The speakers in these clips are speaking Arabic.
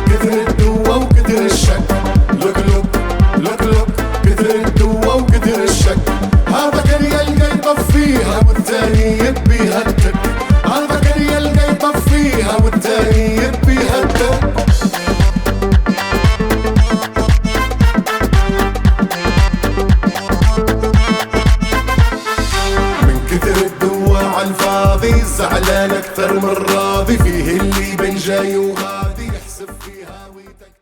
كثر الدوا وكثر الشك. لوك كثر الدوا وكثر الشك. هذا كان يلقى يطفيها والثاني يبيها التك. هذا كان يلقى يطفيها والثاني يبيها التك. من كثر الدوا عالفاضي زعلان اكثر من راضي. فيه اللي بين جاي وغادي يحسب فيها ويتكتك.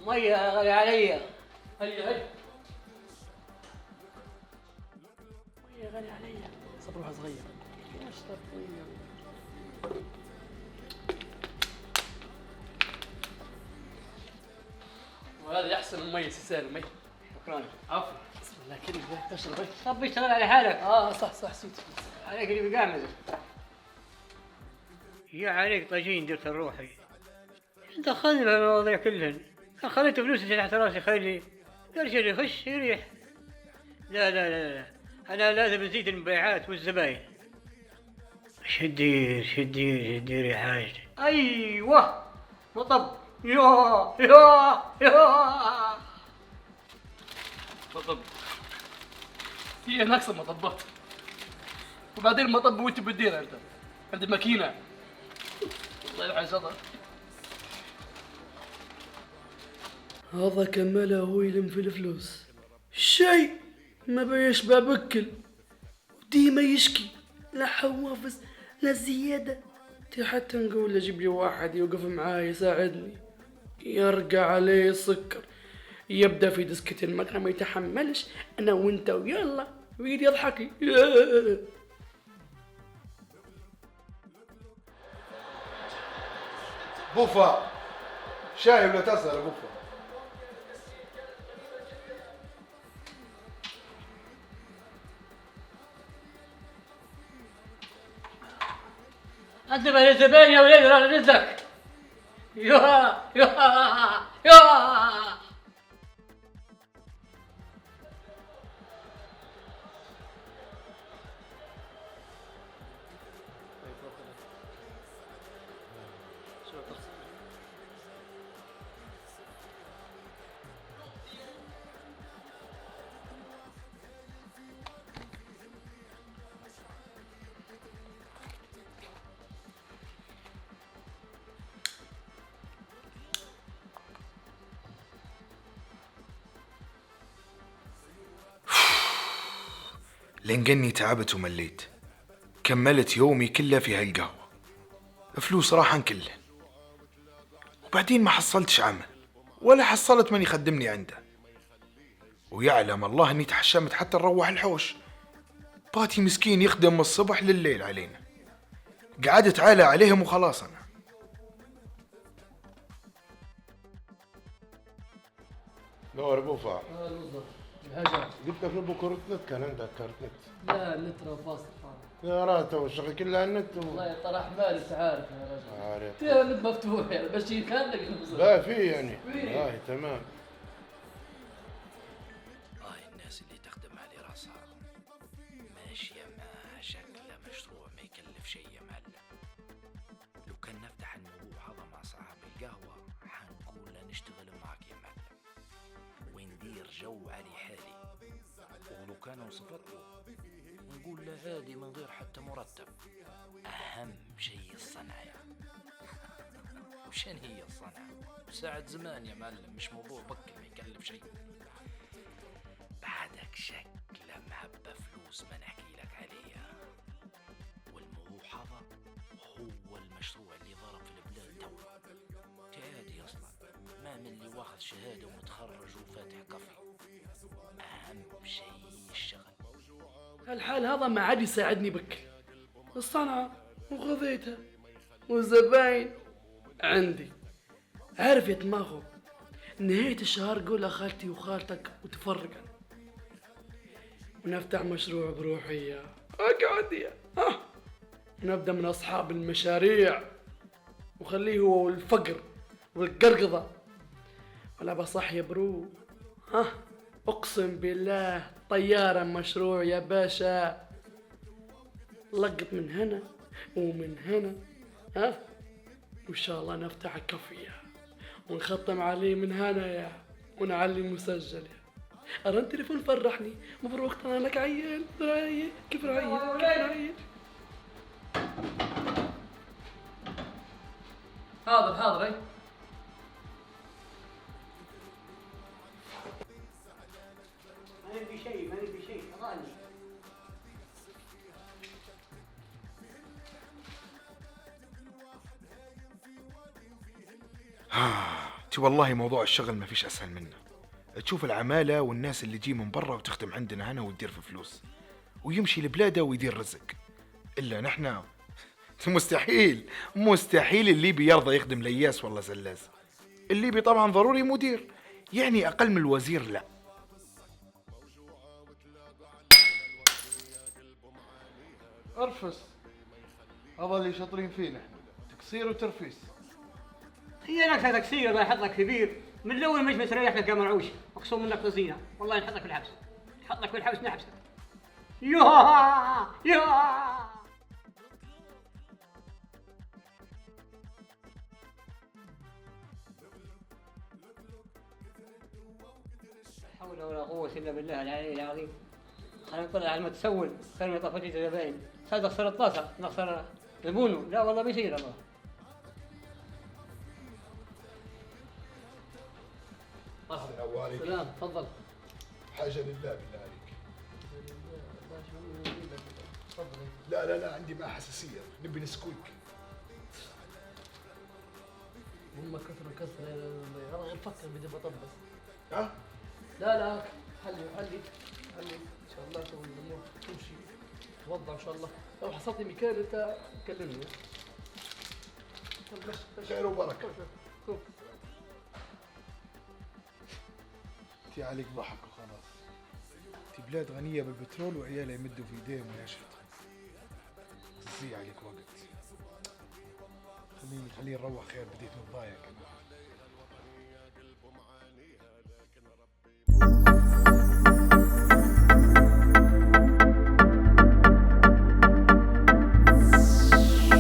مية غالي علي. هيا مية غالي علي. صبروها صغير. اشرب مية. وهذا احسن من مية سالم. مي شكرا. عفوا. بسم الله كذا تشرب. طب اشتغل على حالك. صح سويت عليك اللي بقامز. يا عليك طاجين درت الروحي. دخلني بالمواضيع كلهن. خليت فلوسي تحت راسي خلي قرش اللي يخش يريح. لا انا لازم ازيد المبيعات والزباين. شدير يا حاج. ايوه مطب. يا مطب. هي ناقصه مطبات. وبعدين المطب وانت بتدير انت. عندي ماكينه. الله يلعن صدر. هذا كمله هو يلم في الفلوس. شيء ما بيشبع بكل وديما يشكي. لا حوافز لا زيادة. حتى نقول له جيب لي واحد يوقف معاي يساعدني. يرقع عليه السكر. يبدأ في دسكة المقهى ما يتحملش. أنا وأنت ويلا ويجي يضحك لي. بوفا شاي ولا تسأل يا بوفا؟ انتبه للزبائن يا وليد راح رزقك. يا لانقني تعبت ومليت. كملت يومي كله في هالقهوة. فلوس راحن كله. وبعدين ما حصلتش عمل ولا حصلت من يخدمني عنده. ويعلم الله اني تحشمت حتى نروح الحوش. باتي مسكين يخدم من الصبح لليل علينا. قعدت عالة عليهم وخلاص. انا نور بوفا. الحاجة. قلت لك نبو كرة نت. كان عندك كرة نت؟ لا النت فاصل. يا رات والشغل كله على النت. والله طرح مالي انت عارف يا رجل. عارف. فيها النت مفتوح يعني بس كان لك. لا في يعني. تمام. الناس اللي تخدم على راسها ماشية مع شكله مشروع ما يكلف شيء يا معلم. لو كان نفتح الموضوع هذا مع صاحب القهوة حنقول له نشتغل معك يا معلم وندير جو على حالي. ولو كان وصفت له نقول له هادي من غير حتى مرتب. أهم شيء الصنعة. وشان هي الصنعة؟ ساعة زمان يا معلم مش موضوع بكل ما يكلف شيء. بعدك شكله محبة فلوس ما نحكي لك عليها. والموضوع هذا هو المشروع اللي ضرب في البلاد توا. تعادي اصلا ما من اللي واخذ شهادة ومتخرج وفاتح كافي. اهم شيء الشغل. هالحال هذا ما عاد يساعدني بكل. الصنعة وغذيتها والزباين عندي. عارف دماغه. نهاية الشهر قول لخالتي وخالتك وتفرقن، ونفتح مشروع بروحي. اقعد يا ونبدأ من أصحاب المشاريع، وخليه هو الفقر والقرقضة. ولا بصح يا برو، أقسم بالله طيارة مشروع يا باشا. لقط من هنا ومن هنا، وإن شاء الله نفتح كافية ونختم عليه من هنا يا، ونعلي مسجل يا. أرن تليفون فرحني. مبروك طلع لك عيل. كيف العيل؟ حاضر اي. ما نبي شيء خلاص. تي والله موضوع الشغل ما فيش اسهل منه. تشوف العمالة والناس اللي تجي من برا وتخدم عندنا هنا وتدير في فلوس، ويمشي لبلاده ويدير رزق. الا نحنا مستحيل الليبي يرضى يخدم لياس ولا زلاز. الليبي طبعا ضروري مدير، يعني اقل من الوزير لا. ارفس، هذا اللي شاطرين فيه نحن، تقصير وترفيس. هي نكسة تكسير الله يحط لك كبير. من الاول مش متريح لك يا مرعوش، مقسوم منك رزينه. والله نحط لك في الحبس، نحط لك في الحبس نحبسك. يا حول ولا قوة إلا بالله العلي العظيم. خلينا نطلع على المتسول، خلينا نطفي الزباين. صار نخسر الطاسة، نخسر زبونه. لا والله بيصير الله. مرحبا. سلام، تفضل. حاجة لله بالله عليك. لا عندي معاه حساسية، نبي نسكويك. هم كثر انا غير فكر بدي بطبس. ها؟ لا حلي ان شاء الله الامور تمشي توضع ان شاء الله. لو حصلت مكان انت كلمني. خير وبركة. شوف تي عليك ضحك وخلاص. تي بلاد غنية بالبترول وعيالها يمدوا في ايديهم ويشرطوا. زي عليك وقت. خليني نروح خير، بديت متضايق.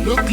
Look